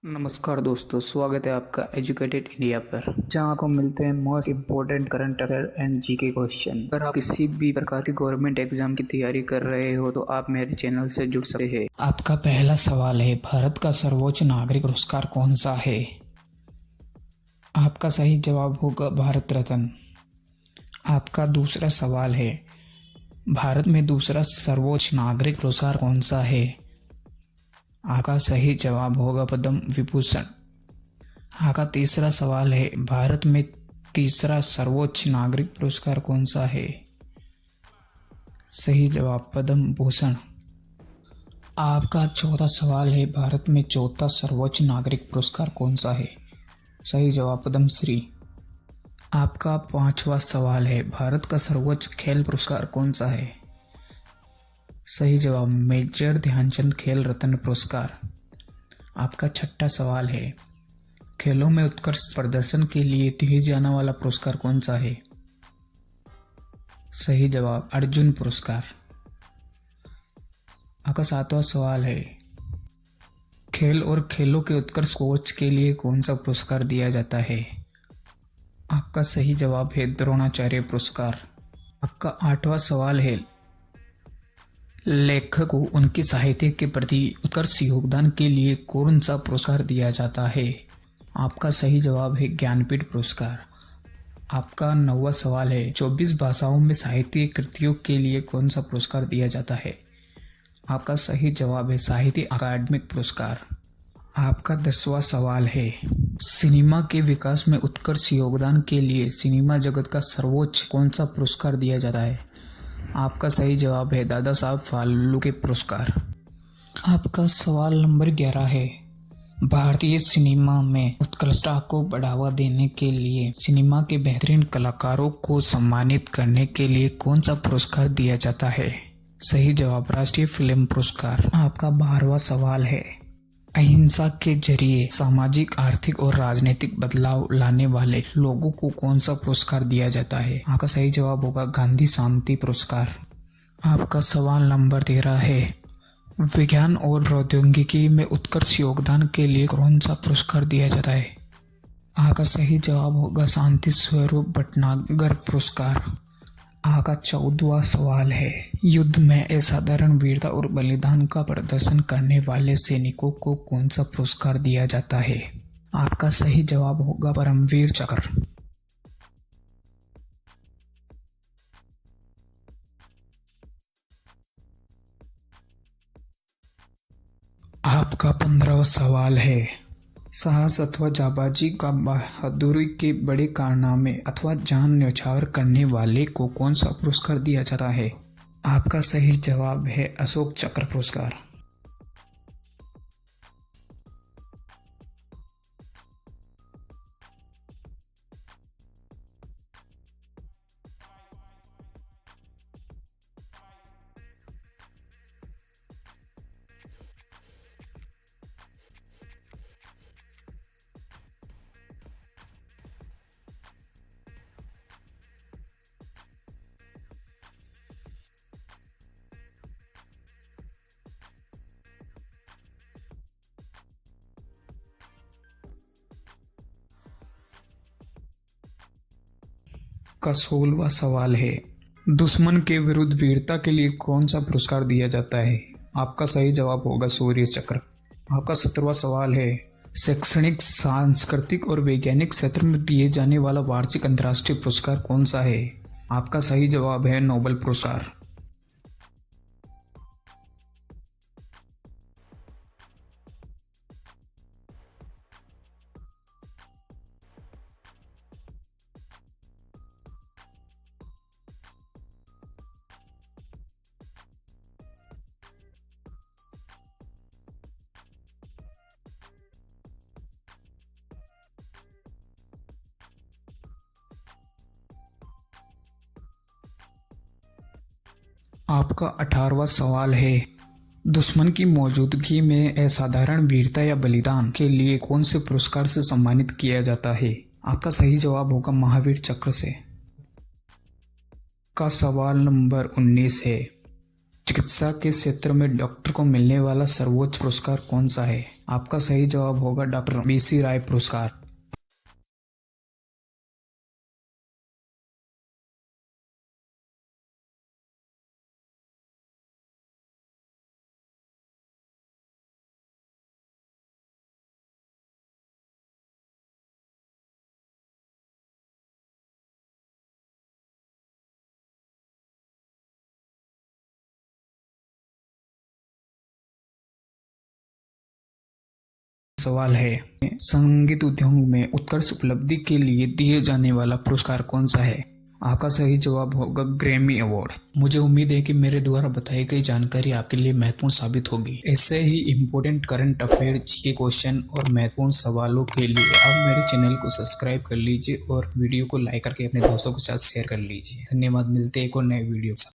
नमस्कार दोस्तों, स्वागत है आपका एजुकेटेड इंडिया पर, जहां आपको मिलते हैं most important current affair and GK question. अगर आप किसी भी प्रकार की गवर्नमेंट एग्जाम की तैयारी कर रहे हो तो आप मेरे चैनल से जुड़ सकते हैं। आपका पहला सवाल है, भारत का सर्वोच्च नागरिक पुरस्कार कौन सा है? आपका सही जवाब होगा भारत रत्न। आपका दूसरा सवाल है, भारत में दूसरा सर्वोच्च नागरिक पुरस्कार कौन सा है? आपका सही जवाब होगा पद्म विभूषण। आपका तीसरा सवाल है, भारत में तीसरा सर्वोच्च नागरिक पुरस्कार कौन सा है? सही जवाब पद्म भूषण। आपका चौथा सवाल है, भारत में चौथा सर्वोच्च नागरिक पुरस्कार कौन सा है? सही जवाब पद्म श्री। आपका पांचवा सवाल है, भारत का सर्वोच्च खेल पुरस्कार कौन सा है? सही जवाब मेजर ध्यानचंद खेल रत्न पुरस्कार। आपका छठा सवाल है, खेलों में उत्कृष्ट प्रदर्शन के लिए दिए जाने वाला पुरस्कार कौन सा है? सही जवाब अर्जुन पुरस्कार। आपका सातवां सवाल है, खेल और खेलों के उत्कृष्ट कोच के लिए कौन सा पुरस्कार दिया जाता है? आपका सही जवाब है द्रोणाचार्य पुरस्कार। आपका आठवां सवाल है, लेखक को उनके साहित्य के प्रति उत्कृष्ट योगदान के लिए कौन सा पुरस्कार दिया जाता है? आपका सही जवाब है ज्ञानपीठ पुरस्कार। आपका नौवां सवाल है, 24 भाषाओं में साहित्य कृतियों के लिए कौन सा पुरस्कार दिया जाता है? आपका सही जवाब है साहित्य अकादमिक पुरस्कार। आपका 10वां सवाल है, सिनेमा के विकास में उत्कृष्ट योगदान के लिए सिनेमा जगत का सर्वोच्च कौन सा पुरस्कार दिया जाता है? आपका सही जवाब है दादा साहब फाल्के पुरस्कार। आपका सवाल नंबर 11 है, भारतीय सिनेमा में उत्कृष्टता को बढ़ावा देने के लिए सिनेमा के बेहतरीन कलाकारों को सम्मानित करने के लिए कौन सा पुरस्कार दिया जाता है? सही जवाब राष्ट्रीय फिल्म पुरस्कार। आपका 12वां सवाल है, अहिंसा के जरिए सामाजिक, आर्थिक और राजनीतिक बदलाव लाने वाले लोगों को कौन सा पुरस्कार दिया जाता है? आपका सही जवाब होगा गांधी शांति पुरस्कार। आपका सवाल नंबर 13 है, विज्ञान और प्रौद्योगिकी में उत्कृष्ट योगदान के लिए कौन सा पुरस्कार दिया जाता है? आपका सही जवाब होगा शांति स्वरूप भटनागर पुरस्कार। आपका 14वां सवाल है, युद्ध में असाधारण वीरता और बलिदान का प्रदर्शन करने वाले सैनिकों को कौन सा पुरस्कार दिया जाता है? आपका सही जवाब होगा परमवीर चक्र। आपका 15वां सवाल है, साहस अथवा जाबाजी का बहादुरी के बड़े कारनामे अथवा जान न्यौछावर करने वाले को कौन सा पुरस्कार दिया जाता है? आपका सही जवाब है अशोक चक्र पुरस्कार। का 16वां सवाल है, दुश्मन के विरुद्ध वीरता के लिए कौन सा पुरस्कार दिया जाता है? आपका सही जवाब होगा शौर्य चक्र। आपका 17वां सवाल है, शैक्षणिक, सांस्कृतिक और वैज्ञानिक क्षेत्र में दिए जाने वाला वार्षिक अंतर्राष्ट्रीय पुरस्कार कौन सा है? आपका सही जवाब है नोबेल पुरस्कार। आपका 18वां सवाल है, दुश्मन की मौजूदगी में असाधारण वीरता या बलिदान के लिए कौन से पुरस्कार से सम्मानित किया जाता है? आपका सही जवाब होगा महावीर चक्र से। का सवाल नंबर 19 है, चिकित्सा के क्षेत्र में डॉक्टर को मिलने वाला सर्वोच्च पुरस्कार कौन सा है? आपका सही जवाब होगा डॉक्टर BC राय पुरस्कार। सवाल है, संगीत उद्योग में उत्कृष्ट उपलब्धि के लिए दिए जाने वाला पुरस्कार कौन सा है? आपका सही जवाब होगा ग्रैमी अवार्ड। मुझे उम्मीद है कि मेरे द्वारा बताई गई जानकारी आपके लिए महत्वपूर्ण साबित होगी। ऐसे ही important current affair, GK question और महत्वपूर्ण सवालों के लिए आप मेरे चैनल को सब्सक्राइब कर लीजिए और वीडियो को लाइक करके अपने दोस्तों के साथ शेयर कर लीजिए। धन्यवाद, मिलते हैं एक और नए वीडियो के साथ।